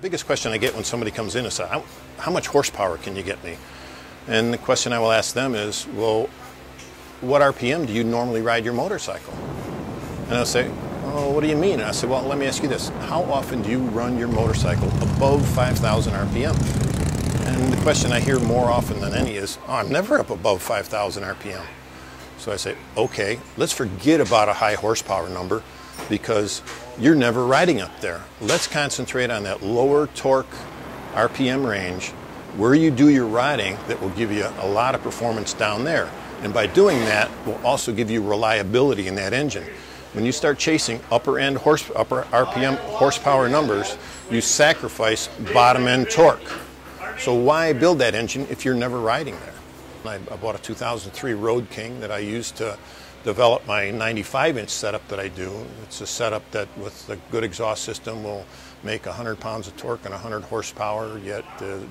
Biggest question I get when somebody comes in is, how much horsepower can you get me? And the question I will ask them is, well, what RPM do you normally ride your motorcycle? And they'll say, oh, what do you mean? And I say, well, let me ask you this. How often do you run your motorcycle above 5,000 RPM? And the question I hear more often than any is, oh, I'm never up above 5,000 RPM. So I say, okay, let's forget about a high horsepower number because you're never riding up there. Let's concentrate on that lower torque RPM range where you do your riding that will give you a lot of performance down there. And by doing that, will also give you reliability in that engine. When you start chasing upper RPM horsepower numbers, you sacrifice bottom end torque. So why build that engine if you're never riding there? I bought a 2003 Road King that I used to develop my 95-inch setup that I do. It's a setup that with a good exhaust system will make 100 pounds of torque and 100 horsepower, yet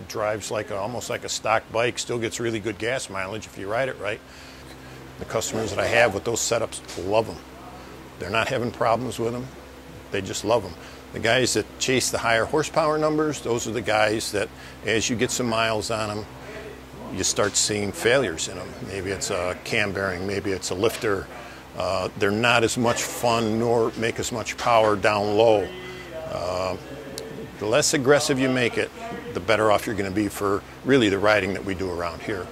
drives like almost like a stock bike, still gets really good gas mileage if you ride it right. The customers that I have with those setups love them. They're not having problems with them, they just love them. The guys that chase the higher horsepower numbers, those are the guys that as you get some miles on them, you start seeing failures in them. Maybe it's a cam bearing, maybe it's a lifter. They're not as much fun nor make as much power down low. The less aggressive you make it, the better off you're going to be for really the riding that we do around here.